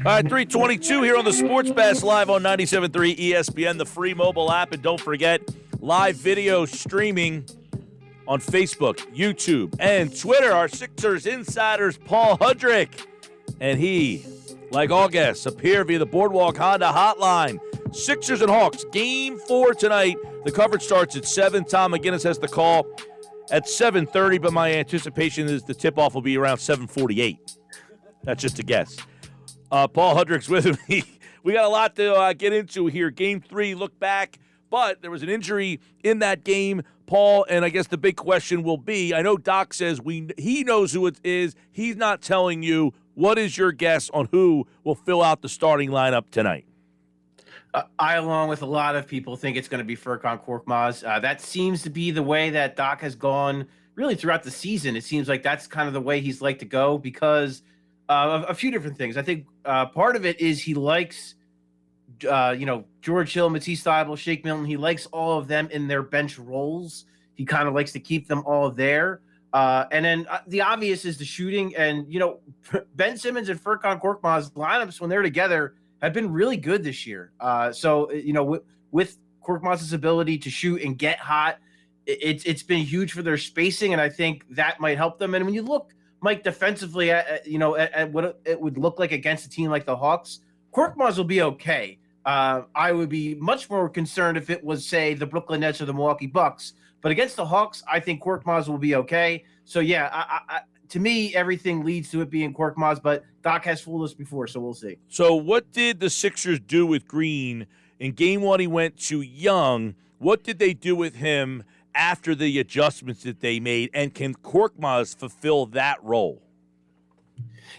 All right, 322 here on the Sports Bash live on 97.3 ESPN, the free mobile app. And don't forget, live video streaming on Facebook, YouTube, and Twitter. Our Sixers insiders, Paul Hudrick. And he, like all guests, appear via the Boardwalk Honda hotline. Sixers and Hawks, Game 4 tonight. The coverage starts at 7. Tom McGinnis has the call at 7:30, but my anticipation is the tip-off will be around 7:48. That's just a guess. Paul Hudrick's with me. We got a lot to get into here. Game 3, look back, but there was an injury in that game, Paul, and I guess the big question will be, I know Doc says he knows who it is. He's not telling you. What is your guess on who will fill out the starting lineup tonight? I, along with a lot of people, think it's going to be Furkan Korkmaz. That seems to be the way that Doc has gone really throughout the season. It seems like that's kind of the way he's like to go because of a few different things. I think part of it is he likes, George Hill, Matisse Thybulle, Shake Milton. He likes all of them in their bench roles. He kind of likes to keep them all there. And then the obvious is the shooting. And, Ben Simmons and Furkan Korkmaz lineups, when they're together, have been really good this year. With Korkmaz's ability to shoot and get hot, it's been huge for their spacing, and I think that might help them. And when you look, Mike, defensively at what it would look like against a team like the Hawks, Korkmaz will be okay. I would be much more concerned if it was, say, the Brooklyn Nets or the Milwaukee Bucks. But against the Hawks, I think Korkmaz will be okay. So, to me, everything leads to it being Korkmaz, but Doc has fooled us before, so we'll see. So what did the Sixers do with Green? In Game 1, he went to Young. What did they do with him after the adjustments that they made, and can Korkmaz fulfill that role?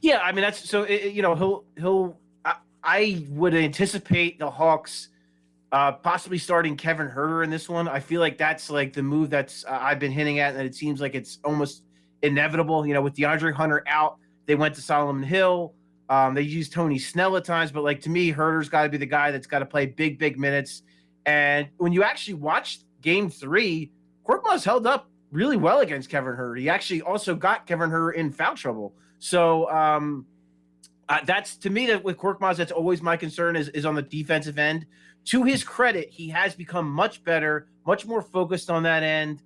Yeah, I mean, that's so, I would anticipate the Hawks possibly starting Kevin Huerter in this one. I feel like that's like the move that's I've been hinting at, and it seems like it's almost inevitable. With DeAndre Hunter out, they went to Solomon Hill. They used Tony Snell at times, but to me, Herter's got to be the guy that's got to play big minutes. And when you actually watch Game 3, Korkmaz held up really well against Kevin Huerter. He actually also got Kevin Huerter in foul trouble. So that's, to me, that with Korkmaz, that's always my concern is on the defensive end. To his credit, he has become much better, much more focused on that end.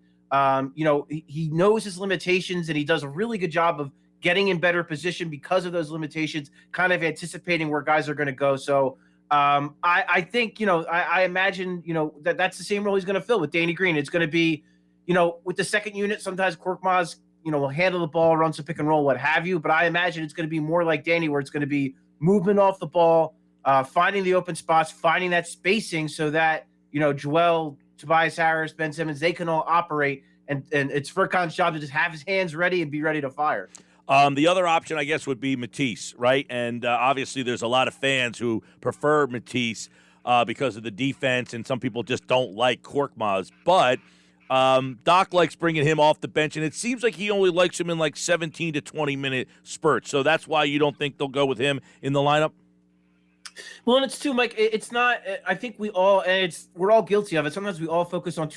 He knows his limitations, and he does a really good job of getting in better position because of those limitations, kind of anticipating where guys are going to go. So I think, I imagine, that's the same role he's going to fill with Danny Green. It's going to be, with the second unit, sometimes Korkmaz, will handle the ball, run some pick and roll, what have you. But I imagine it's going to be more like Danny, where it's going to be movement off the ball, finding the open spots, finding that spacing so that, Joel, Tobias Harris, Ben Simmons, they can all operate. And it's Furkan's job to just have his hands ready and be ready to fire. The other option, I guess, would be Matisse, right? And obviously there's a lot of fans who prefer Matisse because of the defense, and some people just don't like Korkmaz. But Doc likes bringing him off the bench, and it seems like he only likes him in 17 to 20-minute spurts. So that's why you don't think they'll go with him in the lineup? Well, and it's too, Mike, it's not – I think we're all guilty of it. Sometimes we all focus on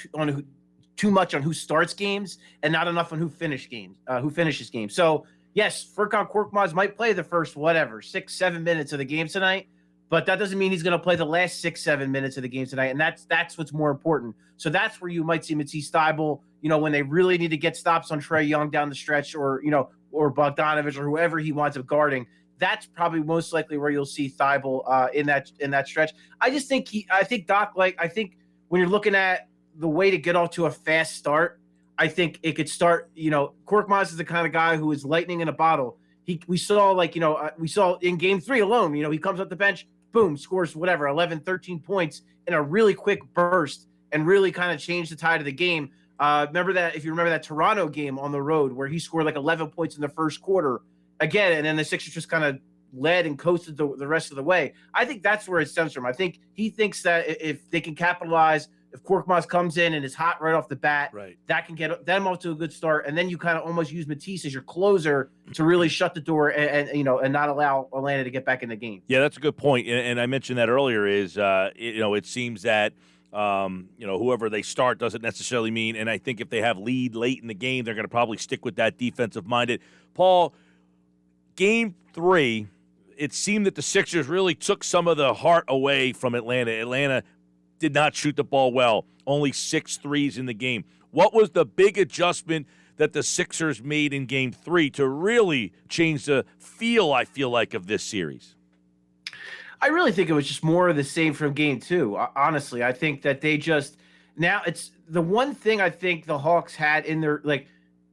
too much on who starts games and not enough on who finishes games. So, yes, Furkan Korkmaz might play the first, 6-7 minutes of the game tonight, but that doesn't mean he's going to play the last 6-7 minutes of the game tonight, and that's what's more important. So that's where you might see Matisse Thybulle, when they really need to get stops on Trae Young down the stretch, or Bogdanovich or whoever he winds up guarding. That's probably most likely where you'll see Thybulle in that stretch. I think Doc, when you're looking at the way to get off to a fast start, I think it could start, Korkmaz is the kind of guy who is lightning in a bottle. We saw in Game 3 alone, he comes off the bench, boom, scores 11, 13 points in a really quick burst and really kind of changed the tide of the game. If you remember that Toronto game on the road where he scored 11 points in the first quarter again, and then the Sixers just kind of led and coasted the rest of the way. I think that's where it stems from. I think he thinks that if they can capitalize, if Korkmaz comes in and is hot right off the bat, right, that can get them off to a good start. And then you kind of almost use Matisse as your closer to really shut the door and not allow Atlanta to get back in the game. Yeah, that's a good point. And I mentioned that earlier is, it seems that, whoever they start doesn't necessarily mean, and I think if they have lead late in the game, they're going to probably stick with that defensive-minded. Paul, Game 3, it seemed that the Sixers really took some of the heart away from Atlanta. Atlanta did not shoot the ball well, only 6 threes in the game. What was the big adjustment that the Sixers made in Game 3 to really change the feel, I feel like, of this series? I really think it was just more of the same from Game 2. Honestly, I think that they just now it's the one thing I think the Hawks had in their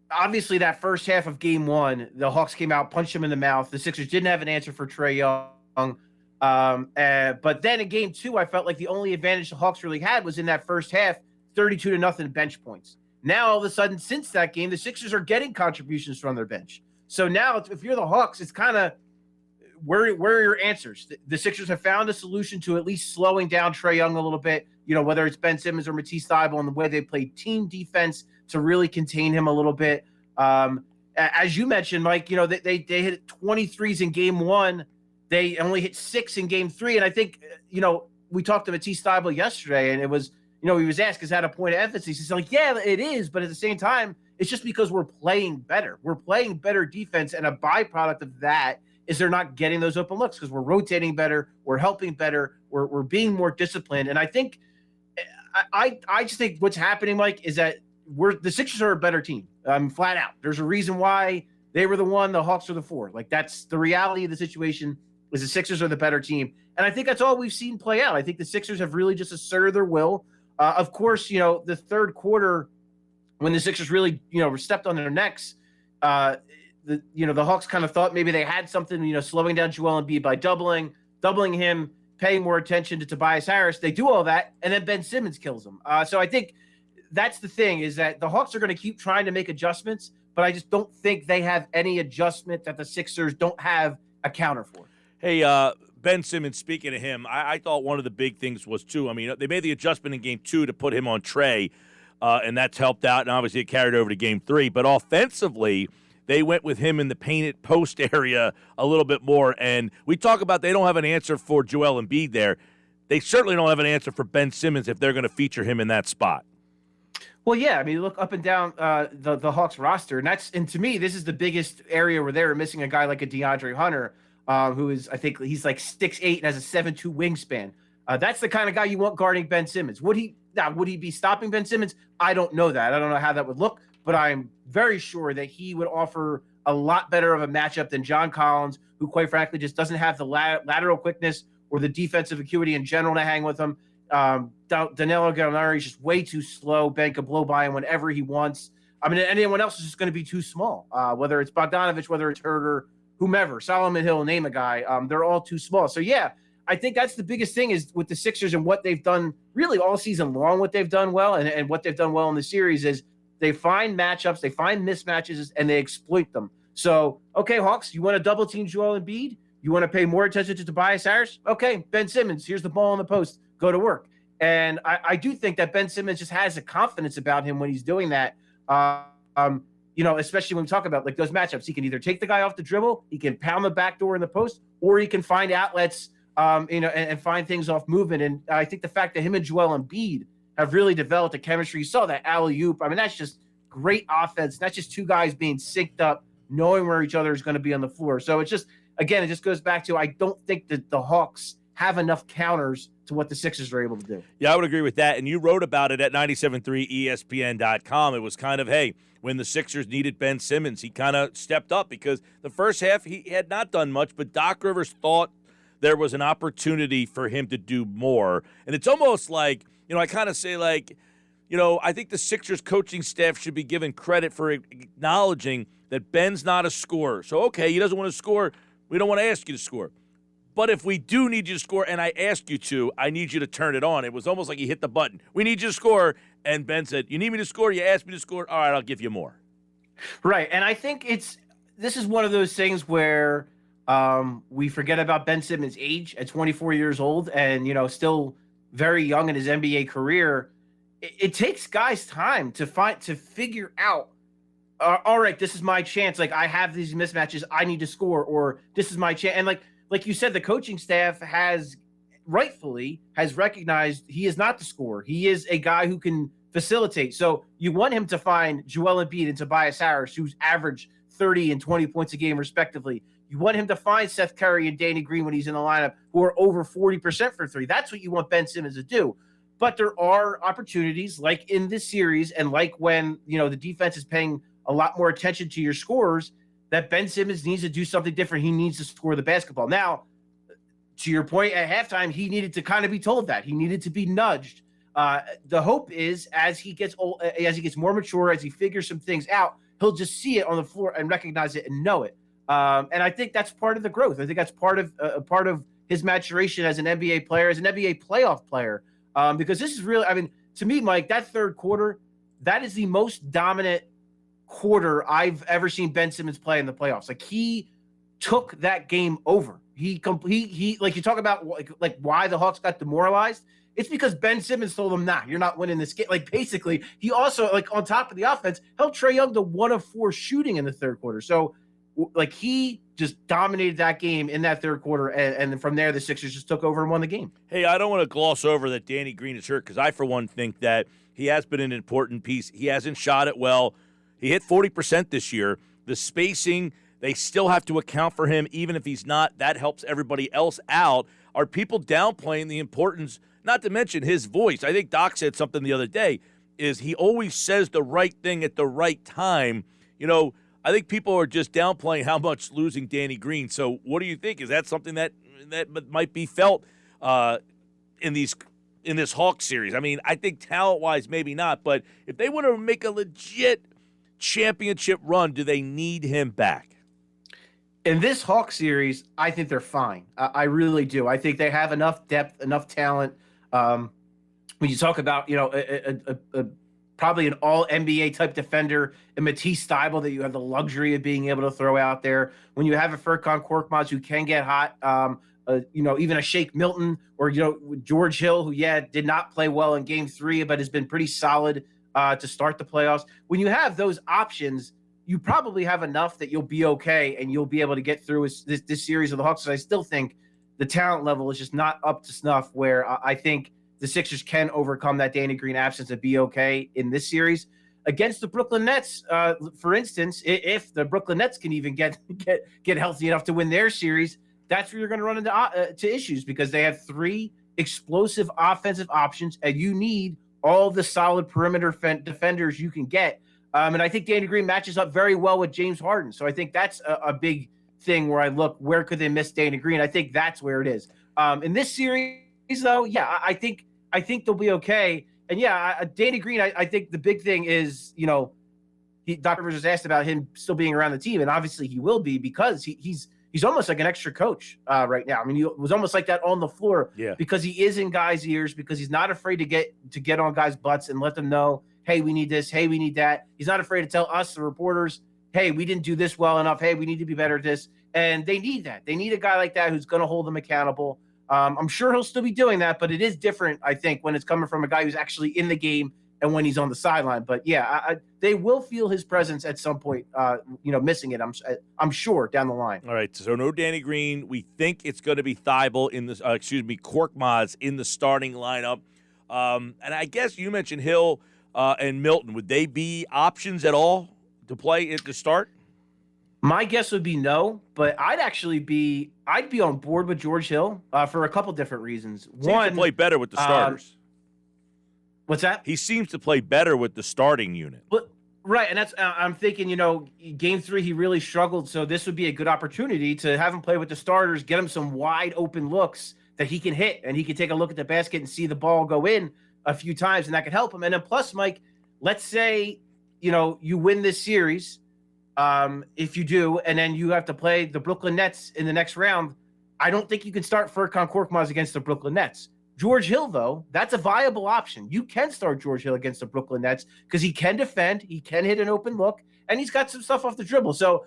obviously that first half of Game 1, the Hawks came out, punched them in the mouth. The Sixers didn't have an answer for Trae Young. But then in Game 2, I felt like the only advantage the Hawks really had was in that first half, 32-0 bench points. Now, all of a sudden, since that game, the Sixers are getting contributions from their bench. So now, if you're the Hawks, it's kind of where are your answers? The Sixers have found a solution to at least slowing down Trae Young a little bit, whether it's Ben Simmons or Matisse Thybulle and the way they play team defense to really contain him a little bit. As you mentioned, Mike, they hit 23s in Game 1. They only hit 6 in Game 3. And I think, we talked to Matisse Thybulle yesterday, and it was, he was asked, is that a point of emphasis? He's like, yeah, it is. But at the same time, it's just because we're playing better. We're playing better defense. And a byproduct of that is they're not getting those open looks because we're rotating better. We're helping better. We're being more disciplined. And I think, I just think what's happening, Mike, is that the Sixers are a better team. Flat out. There's a reason why they were the 1, the Hawks are the 4. That's the reality of the situation. Is the Sixers are the better team. And I think that's all we've seen play out. I think the Sixers have really just asserted their will. Of course, the third quarter, when the Sixers really, stepped on their necks, the Hawks kind of thought maybe they had something, slowing down Joel Embiid by doubling him, paying more attention to Tobias Harris. They do all that, and then Ben Simmons kills them. So I think that's the thing, is that the Hawks are going to keep trying to make adjustments, but I just don't think they have any adjustment that the Sixers don't have a counter for. Hey, Ben Simmons, speaking of him, I thought one of the big things was, too, they made the adjustment in Game 2 to put him on Trae, and that's helped out, and obviously it carried over to Game 3. But offensively, they went with him in the painted post area a little bit more. And we talk about they don't have an answer for Joel Embiid there. They certainly don't have an answer for Ben Simmons if they're going to feature him in that spot. Well, yeah, look up and down the Hawks roster, and to me, this is the biggest area where they're missing a guy like a DeAndre Hunter, who is, I think he's like 6'8" and has a 7'2" wingspan. That's the kind of guy you want guarding Ben Simmons. Would he be stopping Ben Simmons? I don't know that. I don't know how that would look, but I'm very sure that he would offer a lot better of a matchup than John Collins, who quite frankly just doesn't have the lateral quickness or the defensive acuity in general to hang with him. Danilo Gallinari is just way too slow. Ben can blow by him whenever he wants. Anyone else is just going to be too small, whether it's Bogdanovich, whether it's Herter, whomever, Solomon Hill, name a guy. They're all too small. So, yeah, I think that's the biggest thing is with the Sixers and what they've done really all season long, what they've done well and what they've done well in the series is they find matchups, they find mismatches, and they exploit them. So, okay, Hawks, you want to double team Joel Embiid? You want to pay more attention to Tobias Harris? Okay, Ben Simmons, here's the ball on the post. Go to work. And I do think that Ben Simmons just has a confidence about him when he's doing that. Especially when we talk about those matchups, he can either take the guy off the dribble, he can pound the back door in the post, or he can find outlets, and find things off movement. And I think the fact that him and Joel Embiid have really developed a chemistry. You saw that alley-oop. That's just great offense. That's just two guys being synced up, knowing where each other is going to be on the floor. So it's just, again, it just goes back to I don't think that the Hawks have enough counters to what the Sixers are able to do. Yeah, I would agree with that. And you wrote about it at 973ESPN.com. It was kind of, hey, when the Sixers needed Ben Simmons, he kind of stepped up because the first half he had not done much, but Doc Rivers thought there was an opportunity for him to do more. And it's almost like, I kind of say I think the Sixers coaching staff should be given credit for acknowledging that Ben's not a scorer. So, okay, he doesn't want to score. We don't want to ask you to score. But if we do need you to score and I ask you to, I need you to turn it on. It was almost like he hit the button. We need you to score. And Ben said, you need me to score? You asked me to score? All right, I'll give you more. Right. And I think this is one of those things where we forget about Ben Simmons' age at 24 years old and, still very young in his NBA career. It takes guys time to figure out, all right, this is my chance. I have these mismatches. I need to score, or this is my chance. And like you said, the coaching staff has recognized he is not the scorer. He is a guy who can facilitate. So you want him to find Joel Embiid and Tobias Harris, who's average 30 and 20 points a game respectively. You want him to find Seth Curry and Danny Green when he's in the lineup who are over 40% for three. That's what you want Ben Simmons to do. But there are opportunities like in this series and like when, the defense is paying a lot more attention to your scorers that Ben Simmons needs to do something different. He needs to score the basketball. Now, to your point, at halftime, he needed to kind of be told that. He needed to be nudged. The hope is as he gets old, as he gets more mature, as he figures some things out, he'll just see it on the floor and recognize it and know it. And I think that's part of the growth. I think that's part of his maturation as an NBA player, as an NBA playoff player. Because this is really, to me, Mike, that third quarter, that is the most dominant quarter I've ever seen Ben Simmons play in the playoffs. Like he took that game over. He like you talk about like why the Hawks got demoralized. It's because Ben Simmons told them, nah, you're not winning this game. Like basically, he also like on top of the offense held Trae Young to 1 of 4 shooting in the third quarter. So like he just dominated that game in that third quarter, and then from there the Sixers just took over and won the game. Hey, I don't want to gloss over that Danny Green is hurt because I, for one, think that he has been an important piece. He hasn't shot it well. He hit 40% this year. The spacing, they still have to account for him, even if he's not. That helps everybody else out. Are people downplaying the importance, not to mention his voice? I think Doc said something the other day, is he always says the right thing at the right time. I think people are just downplaying how much losing Danny Green. So what do you think? Is that something that might be felt in this Hawks series? I think talent-wise maybe not, but if they want to make a legit championship run, do they need him back? In this Hawks series, I think they're fine. I really do. I think they have enough depth, enough talent. When you talk about, probably an all-NBA type defender, a Matisse Thybulle that you have the luxury of being able to throw out there. When you have a Furkan Korkmaz who can get hot, even a Shake Milton or, George Hill, who, did not play well in Game 3, but has been pretty solid to start the playoffs. When you have those options, you probably have enough that you'll be okay and you'll be able to get through this series of the Hawks. So I still think the talent level is just not up to snuff where I think the Sixers can overcome that Danny Green absence and be okay in this series. Against the Brooklyn Nets, for instance, if the Brooklyn Nets can even get healthy enough to win their series, that's where you're going to run into issues because they have 3 explosive offensive options, and you need all the solid perimeter defenders you can get. And I think Danny Green matches up very well with James Harden. So I think that's a big thing where I look, where could they miss Danny Green? I think that's where it is. In this series, though, I think they'll be okay. And Danny Green, I think the big thing is, Doc Rivers was asked about him still being around the team, and obviously he will be because he's almost like an extra coach right now. He was almost like that on the floor because he is in guys' ears, because he's not afraid to get on guys' butts and let them know, hey, we need this, hey, we need that. He's not afraid to tell us, the reporters, hey, we didn't do this well enough, hey, we need to be better at this. And they need that. They need a guy like that who's going to hold them accountable. I'm sure he'll still be doing that, but it is different, I think, when it's coming from a guy who's actually in the game and when he's on the sideline. But they will feel his presence at some point, missing it. I'm sure down the line. All right, so no Danny Green. We think it's going to be Thybulle Korkmaz in the starting lineup. And I guess you mentioned Hill and Milton. Would they be options at all to play at the start? My guess would be no, but I'd be on board with George Hill for a couple different reasons. Seems to play better with the starters. What's that? He seems to play better with the starting unit. But right, and that's I'm thinking, Game 3 he really struggled, so this would be a good opportunity to have him play with the starters, get him some wide open looks that he can hit, and he can take a look at the basket and see the ball go in a few times, and that could help him. And then plus, Mike, let's say you win this series. If you do, and then you have to play the Brooklyn Nets in the next round, I don't think you can start Furkan Korkmaz against the Brooklyn Nets. George Hill, though, that's a viable option. You can start George Hill against the Brooklyn Nets because he can defend, he can hit an open look, and he's got some stuff off the dribble. So,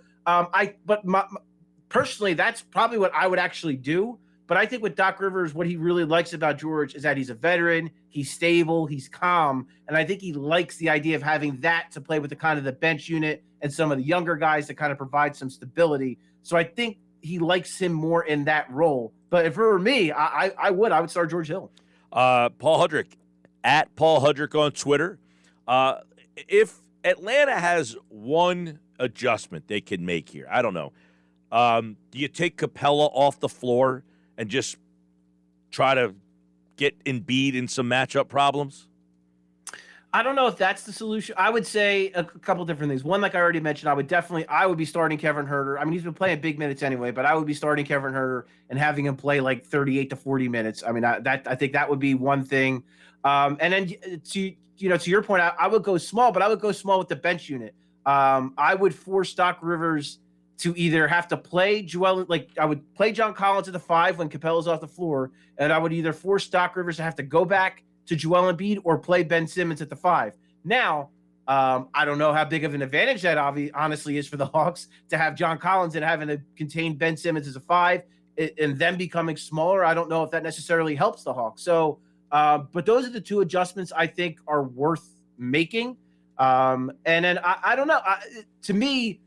personally, that's probably what I would actually do. But I think with Doc Rivers, what he really likes about George is that he's a veteran, he's stable, he's calm, and I think he likes the idea of having that to play with the kind of the bench unit and some of the younger guys to kind of provide some stability. So I think he likes him more in that role. But if it were me, I would start George Hill. Paul Hudrick, at Paul Hudrick on Twitter. If Atlanta has one adjustment they can make here, I don't know. Do you take Capella off the floor and just try to get Embiid in some matchup problems? I don't know if that's the solution. I would say a couple different things. One, like I already mentioned, I would be starting Kevin Huerter. I mean, he's been playing big minutes anyway, but I would be starting Kevin Huerter and having him play like 38 to 40 minutes. I mean, I think that would be one thing. And then to your point, I would go small, but I would go small with the bench unit. I would force Doc Rivers to either have to play I would play John Collins at the 5 when Capella's off the floor, and I would either force Doc Rivers to have to go back to Joel Embiid or play Ben Simmons at the 5. Now, I don't know how big of an advantage that honestly is for the Hawks to have John Collins and having to contain Ben Simmons as a 5 and them becoming smaller. I don't know if that necessarily helps the Hawks. So, but those are the two adjustments I think are worth making. And then I don't know. To me,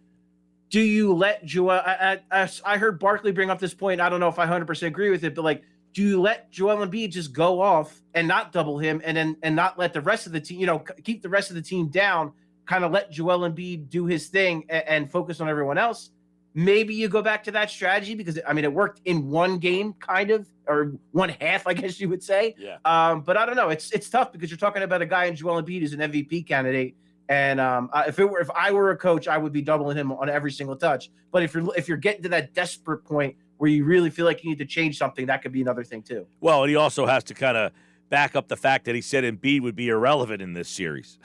do you let Joel? I heard Barkley bring up this point. I don't know if I 100% agree with it, but like, do you let Joel Embiid just go off and not double him, and not let the rest of the team, keep the rest of the team down, kind of let Joel Embiid do his thing and focus on everyone else? Maybe you go back to that strategy because, I mean, it worked in one game, kind of, or one half, I guess you would say. Yeah. But I don't know. It's tough because you're talking about a guy in Joel Embiid who's an MVP candidate. And if I were a coach, I would be doubling him on every single touch. But if you're getting to that desperate point where you really feel like you need to change something, that could be another thing too. Well, and he also has to kind of back up the fact that he said Embiid would be irrelevant in this series.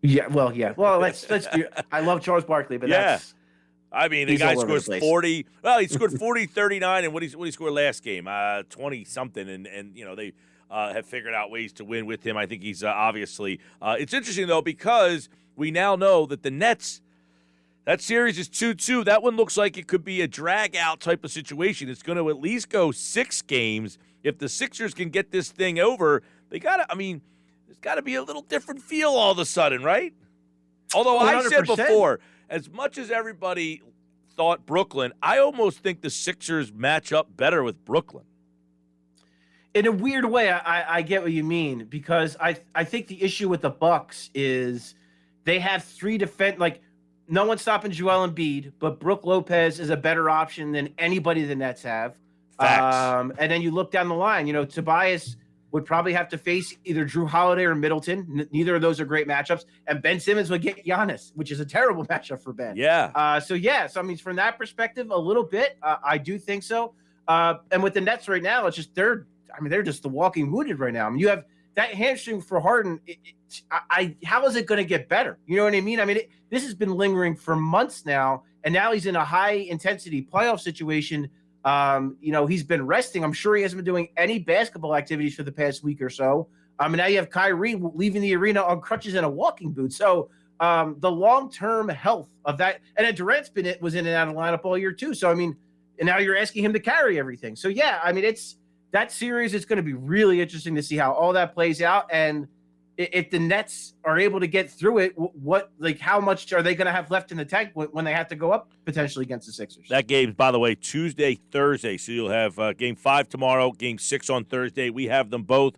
Yeah. Well, let's do. I love Charles Barkley, but that's. I mean, the guy scores 40. Well, he scored 40, 39, and what he scored last game, 20 something, and they have figured out ways to win with him. I think he's obviously. It's interesting though because we now know that the Nets. That series is 2-2. That one looks like it could be a drag-out type of situation. It's going to at least go 6 games. If the Sixers can get this thing over, there's got to be a little different feel all of a sudden, right? Although 100%. I said before, as much as everybody thought Brooklyn, I almost think the Sixers match up better with Brooklyn. In a weird way, I get what you mean, because I think the issue with the Bucks is they have 3 no one's stopping Joel Embiid, but Brook Lopez is a better option than anybody the Nets have. Facts. And then you look down the line, Tobias would probably have to face either Drew Holiday or Middleton. Neither of those are great matchups. And Ben Simmons would get Giannis, which is a terrible matchup for Ben. Yeah. So I mean, from that perspective, a little bit, I do think so. And with the Nets right now, it's just they're just the walking wounded right now. I mean, you have that hamstring for Harden. How is it going to get better? You know what I mean? I mean, this has been lingering for months now, and now he's in a high-intensity playoff situation. He's been resting. I'm sure he hasn't been doing any basketball activities for the past week or so. And now you have Kyrie leaving the arena on crutches and a walking boot. So the long-term health of that, and then Durant's was in and out of the lineup all year too. So, I mean, and now you're asking him to carry everything. So, yeah, I mean, that series is going to be really interesting to see how all that plays out. And if the Nets are able to get through it, how much are they going to have left in the tank when they have to go up potentially against the Sixers? That game's, by the way, Tuesday, Thursday. So you'll have Game 5 tomorrow, Game 6 on Thursday. We have them both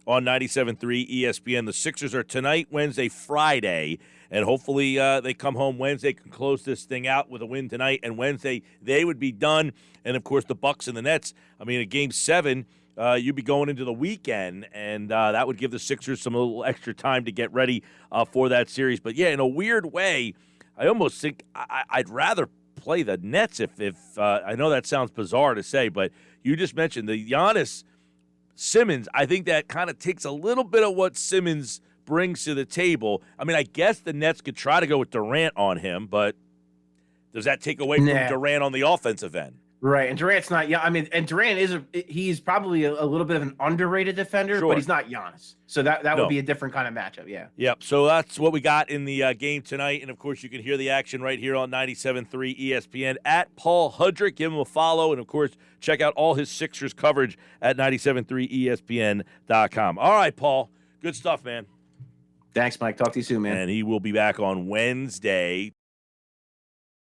on 97.3 ESPN. The Sixers are tonight, Wednesday, Friday. And hopefully they come home Wednesday, can close this thing out with a win tonight. And Wednesday, they would be done. And, of course, the Bucks and the Nets. I mean, at Game 7, you'd be going into the weekend. And that would give the Sixers some little extra time to get ready for that series. But, yeah, in a weird way, I almost think I'd rather play the Nets if I know that sounds bizarre to say. But you just mentioned the Giannis Simmons. I think that kind of takes a little bit of what Simmons brings to the table. I mean, I guess the Nets could try to go with Durant on him, but does that take away from Durant on the offensive end? Right, and Durant's not. Yeah, I mean, and Durant he's probably a little bit of an underrated defender, but he's not Giannis. So that would be a different kind of matchup. Yeah. Yep. So that's what we got in the game tonight, and of course you can hear the action right here on 97.3 ESPN at Paul Hudrick. Give him a follow, and of course check out all his Sixers coverage at 97.3ESPN.com. All right, Paul. Good stuff, man. Thanks, Mike. Talk to you soon, man. And he will be back on Wednesday